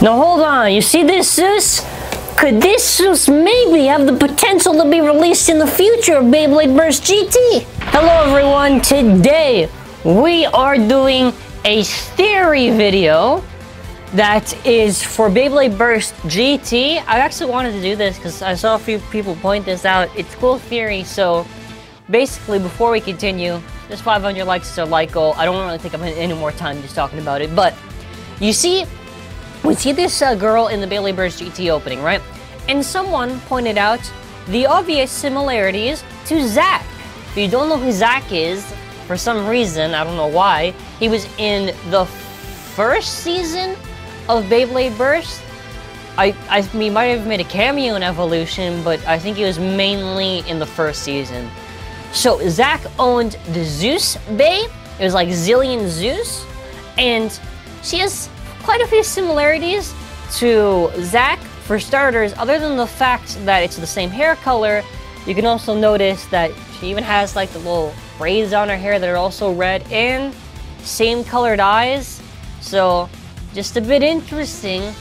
Now hold on, you see this Zeus? Could this Zeus maybe have the potential to be released in the future of Beyblade Burst GT? Hello everyone, today we are doing a theory video that is for Beyblade Burst GT. I actually wanted to do this because I saw a few people point this out. It's cool theory, so basically before we continue, this 500 likes is a like goal. I don't really think I'm any more time just talking about it, but you see, we see this girl in the Beyblade Burst GT opening, right? And someone pointed out the obvious similarities to Zack. If you don't know who Zack is, for some reason, I don't know why, he was in the first season of Beyblade Burst. He might have made a cameo in Evolution, but I think he was mainly in the first season. So Zack owned the Zeus Bay. It was like Zillion Zeus, and she has quite a few similarities to Zack. For starters, other than the fact that it's the same hair color, you can also notice that she even has like the little braids on her hair that are also red and same colored eyes. So just a bit interesting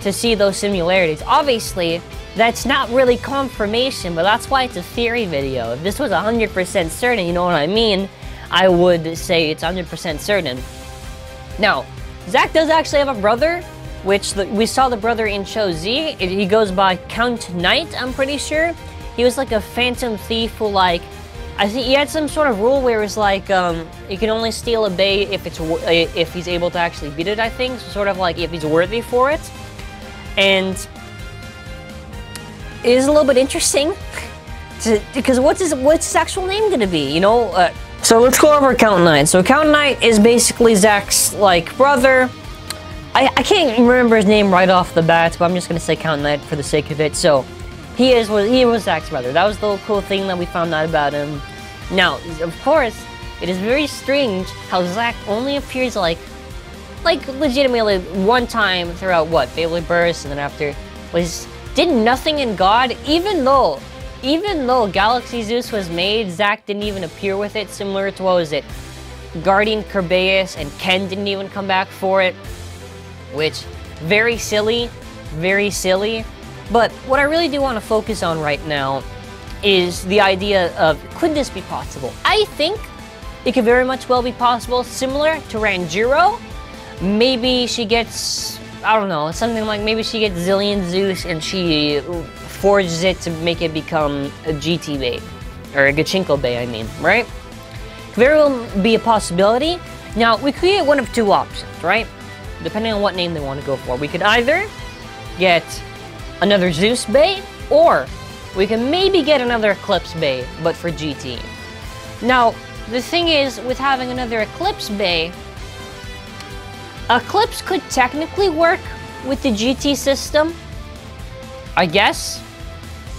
to see those similarities. Obviously, that's not really confirmation, but that's why it's a theory video. If this was 100% certain, you know what I mean, I would say it's 100% certain. Now, Zack does actually have a brother, which we saw the brother in Cho-z. He goes by Count Knight, I'm pretty sure. He was like a phantom thief who, like, I think he had some sort of rule where it was like, you can only steal a bay if he's able to actually beat it, I think. So sort of like if he's worthy for it. And it is a little bit interesting, because what's his actual name gonna be, you know? So let's go over Count Knight. So Count Knight is basically Zack's, like, brother. I can't remember his name right off the bat, but I'm just gonna say Count Knight for the sake of it. So he was Zack's brother. That was the cool thing that we found out about him. Now, of course, it is very strange how Zack only appears like legitimately one time throughout what, Beyblade Burst, and then after did nothing in God. Even though Galaxy Zeus was made, Zack didn't even appear with it. Similar to, what was it, Guardian Kerbeus, and Ken didn't even come back for it. Which, very silly, very silly. But what I really do want to focus on right now is the idea of, could this be possible? I think it could very much well be possible, similar to Ranjiro. Maybe she gets, I don't know, something like maybe she gets Zillion Zeus and she forges it to make it become a GT Bay. Or a Gachinko Bay, I mean, right? Could very well be a possibility. Now, we could get one of two options, right? Depending on what name they want to go for. We could either get another Zeus Bay, or we can maybe get another Eclipse Bay, but for GT. Now, the thing is, with having another Eclipse Bay, Eclipse could technically work with the GT system, I guess,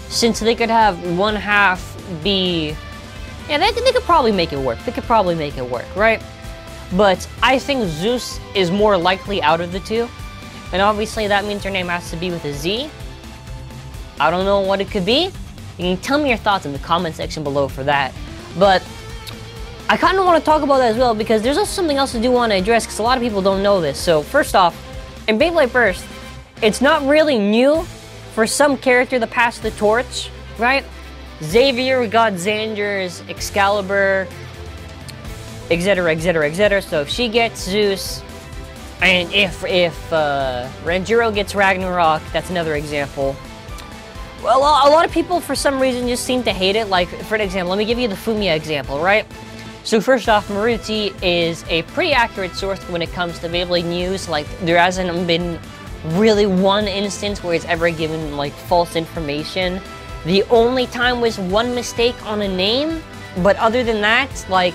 since they could have one half be... Yeah, they could probably make it work. They could probably make it work, right? But I think Zeus is more likely out of the two. And obviously that means her name has to be with a Z. I don't know what it could be. You can tell me your thoughts in the comment section below for that. But I kind of want to talk about that as well, because there's also something else I do want to address, because a lot of people don't know this. So first off, in Beyblade Burst, it's not really new for some character to pass the torch, right? Xavier, we got Xander's, Excalibur, etc, etc, etc. So if she gets Zeus, and if Ranjiro gets Ragnarok, that's another example. Well, a lot of people for some reason just seem to hate it. Like, for an example, let me give you the Fumiya example, right? So first off, Maruti is a pretty accurate source when it comes to Beyblade news. Like, there hasn't been really one instance where it's ever given like false information. The only time was one mistake on a name, but other than that, like,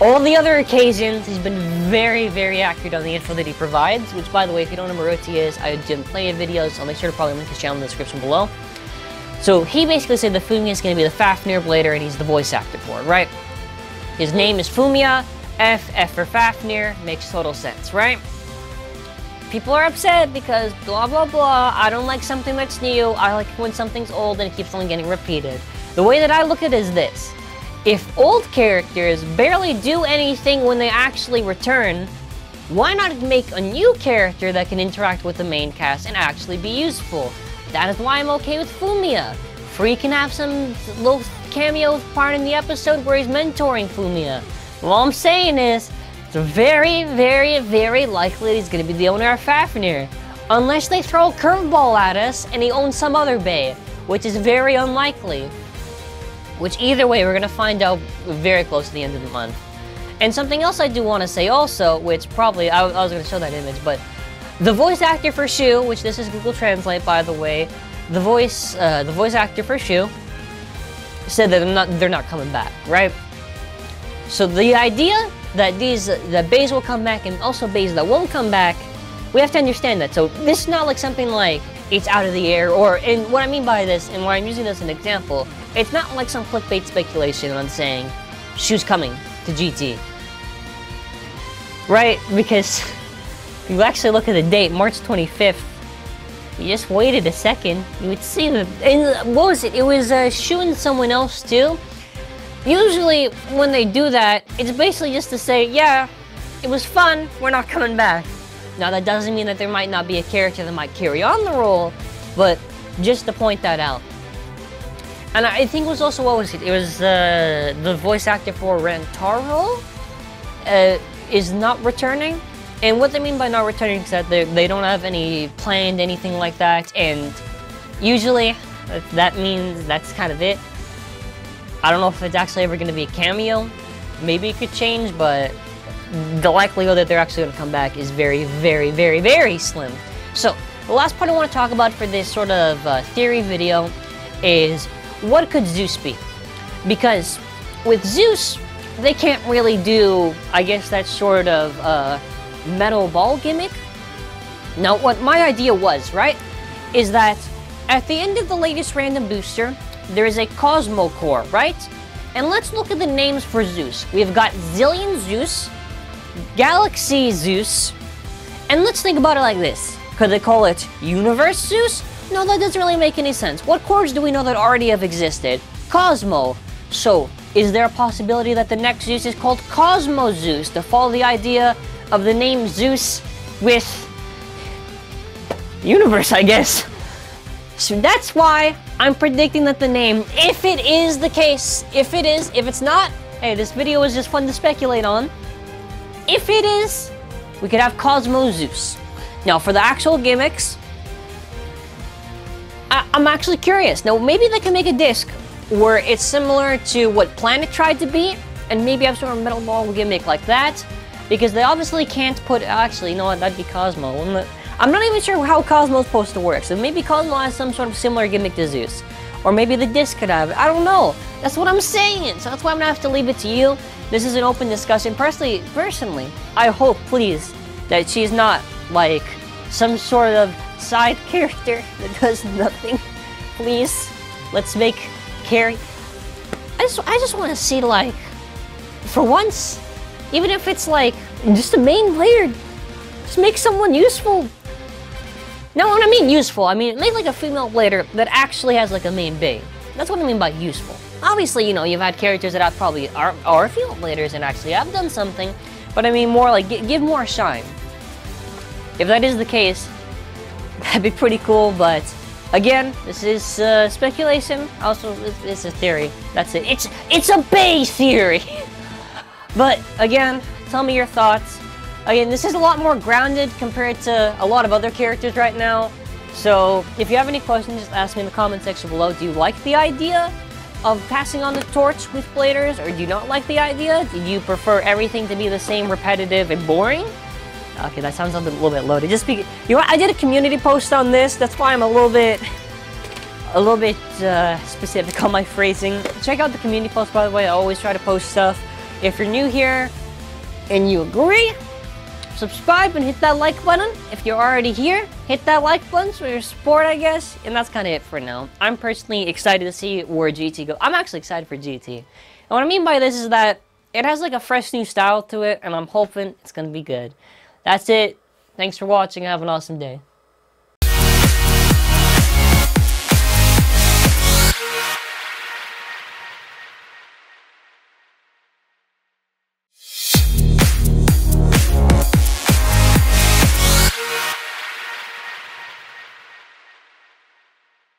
all the other occasions, he's been very, very accurate on the info that he provides, which, by the way, if you don't know who Maruti is, I did plenty of videos. I'll make sure to probably link his channel in the description below. So he basically said that Fumiya is going to be the Fafnir Blader, and he's the voice actor for it, right? His name is Fumiya, F for Fafnir, makes total sense, right? People are upset because blah, blah, blah. I don't like something that's new. I like when something's old and it keeps on getting repeated. The way that I look at it is this. If old characters barely do anything when they actually return, why not make a new character that can interact with the main cast and actually be useful? That is why I'm okay with Fumiya. Free can have some little cameo part in the episode where he's mentoring Fumiya. All I'm saying is, it's very, very, very likely he's going to be the owner of Fafnir. Unless they throw a curveball at us and he owns some other bay, which is very unlikely. Which either way, we're going to find out very close to the end of the month. And something else I do want to say also, which probably, I was going to show that image, but the voice actor for Shu, which this is Google Translate by the way, the voice actor for Shu said that they're not coming back, right? So the idea that that bays will come back and also bays that won't come back, we have to understand that. So this is not like something like it's out of the air, or, and what I mean by this, and why I'm using this as an example, it's not like some clickbait speculation on saying Shu's coming to GT. Right? Because if you actually look at the date, March 25th, you just waited a second, you would see the, and what was it? It was Shu and someone else too. Usually when they do that, it's basically just to say, yeah, it was fun, we're not coming back. Now that doesn't mean that there might not be a character that might carry on the role, but just to point that out. And I think it was also, what was it? It was the voice actor for Rantaro is not returning. And what they mean by not returning is that they don't have any planned anything like that, and usually that means that's kind of it. I don't know if it's actually ever going to be a cameo. Maybe it could change, but the likelihood that they're actually going to come back is very, very, very, very slim. So, the last part I want to talk about for this sort of theory video is, what could Zeus be? Because with Zeus, they can't really do, I guess, that sort of metal ball gimmick. Now, what my idea was, right, is that at the end of the latest random booster, there is a Cosmo core, right? And let's look at the names for Zeus. We've got Zillion Zeus, Galaxy Zeus, and let's think about it like this. Could they call it Universe Zeus? No, that doesn't really make any sense. What cores do we know that already have existed? Cosmo. So, is there a possibility that the next Zeus is called Cosmo Zeus to follow the idea of the name Zeus with Universe, I guess? So that's why I'm predicting that the name, if it is the case, if it's not, hey, this video is just fun to speculate on. If it is, we could have Cosmo Zeus. Now, for the actual gimmicks, I'm actually curious. Now, maybe they can make a disc where it's similar to what Planet tried to be, and maybe have sort of a metal ball gimmick like that, because they obviously can't put, actually, you know what, that'd be Cosmo. I'm not even sure how Cosmo's supposed to work, so maybe Cosmo has some sort of similar gimmick to Zeus. Or maybe the disc could have it. I don't know. That's what I'm saying, so that's why I'm gonna have to leave it to you. This is an open discussion. Personally, I hope, please, that she's not, like, some sort of side character that does nothing. Please, let's make Carrie. I just want to see, like, for once, even if it's like just a main player, just make someone useful. Now, when I mean useful, I mean make like a female player that actually has like a main bay. That's what I mean by useful. Obviously, you know, you've had characters that have probably are female players and actually have done something, but I mean more like give more shine. If that is the case, that'd be pretty cool, but again, this is speculation. Also, it's a theory. That's it. It's a bay theory. But again, tell me your thoughts. Again, this is a lot more grounded compared to a lot of other characters right now. So if you have any questions, just ask me in the comment section below. Do you like the idea of passing on the torch with bladers, or do you not like the idea? Do you prefer everything to be the same, repetitive, and boring? Okay, that sounds a little bit loaded. Just because, you know what, I did a community post on this. That's why I'm a little bit specific on my phrasing. Check out the community post, by the way. I always try to post stuff. If you're new here and you agree, subscribe and hit that like button. If you're already here, hit that like button for your support, I guess. And that's kind of it for now. I'm personally excited to see where GT goes. I'm actually excited for GT. And what I mean by this is that it has like a fresh new style to it, and I'm hoping it's going to be good. That's it. Thanks for watching. Have an awesome day.